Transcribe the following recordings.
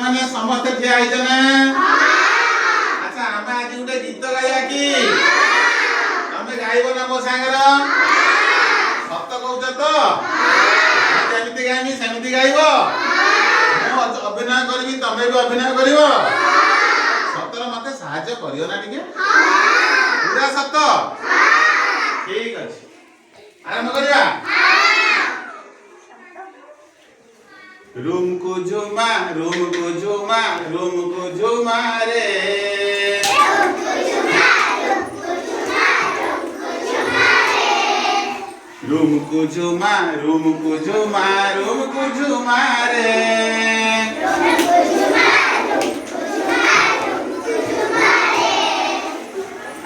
माने समस्त ठिया है जने अच्छा हमें आज गोटे गीत गाया कि हमें गाइबो ना मो सांगर सत कहउछ तो जेमिति गाइमी सेमिति गाइबो मो अभिनय करबी तमे भी अभिनय करिवो सतर मते सहाय्य करियो ना टिके पूरा सत ठीक अछि आरंभ करिया रूम को झुमा रे रूम को झुमा रूम को झुमा रे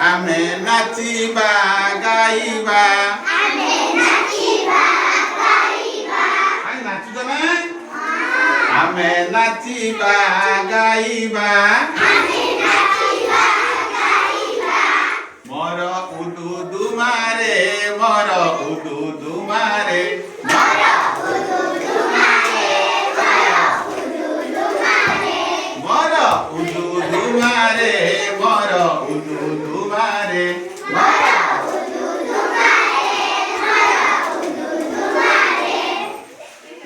आमे नाचिबा गाइबा आमे नाचिबा गाइबा मोर उदु दुमारे मोर उदु दुमारे मोर उदु दुमारे मोर उदु दुमारे मोर उदु दुमारे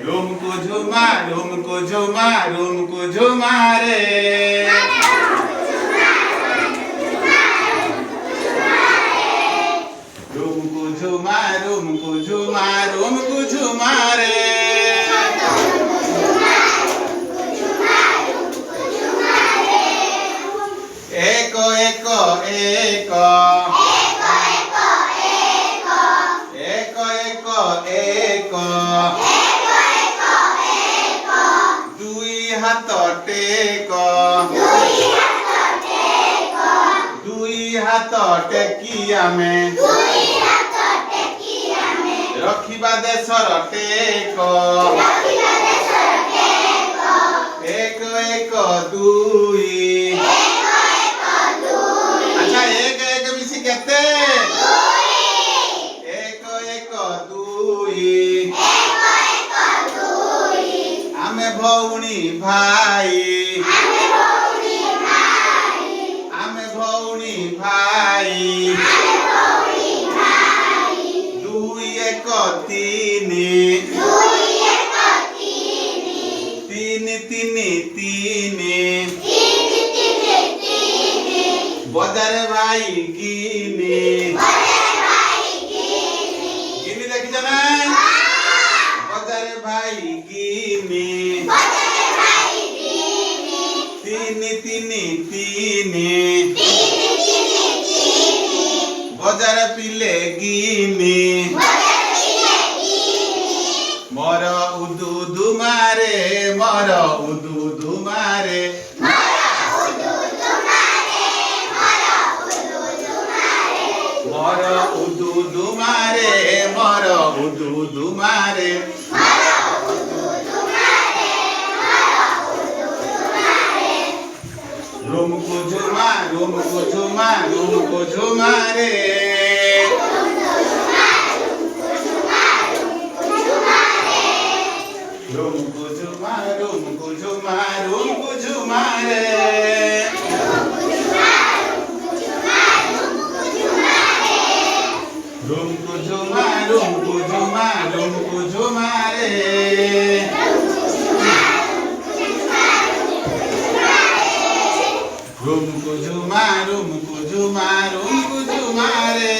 रूम को झुमा रूम को झुमा रूम को झुमा रे रूम को झुमा रूम को झुमा रूम को झुमा रे एक एक एक एक एक दुई हाथ टेक दुई हाथ टेकी आमे रखिबा देशर टेक एक एक दुई अच्छा एक एक मिसी केते एक एक दुई आमे भौणी भाई आमे भौणी भाई दुई एक तीनी तीनी तीनी तीनी बजार भाई गिनी गिनी देखिछ ना बजार भाई गिनी तीनी तीनी तीनी बजार पिले गिनी मोर उदु दुमारे मोर उदु दुमारे मोर उदु दुमारे मोर उदु दुमारे रूम को झुमा रूम को झुमा रूम को झुमा रे रूम को झुमा रूम को झुमा रूम को झुमा रे रूम को झुमा रूम को झुमा रूम को झुमा रे रूम को झुमा रूम को झुमा रूम को झुमा रे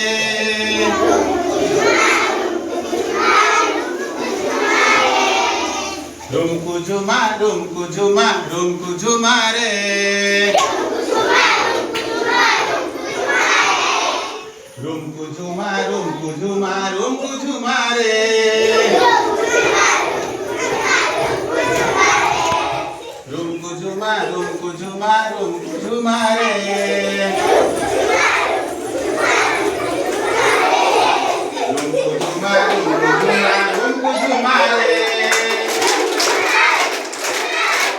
रूम को झुमा रूम को झुमा रूम को झुमा रे रूम को झुमा रूम को झुमा रूम को झुमा रे रूम को झुमा रूम को झुमा रूम को झुमा रे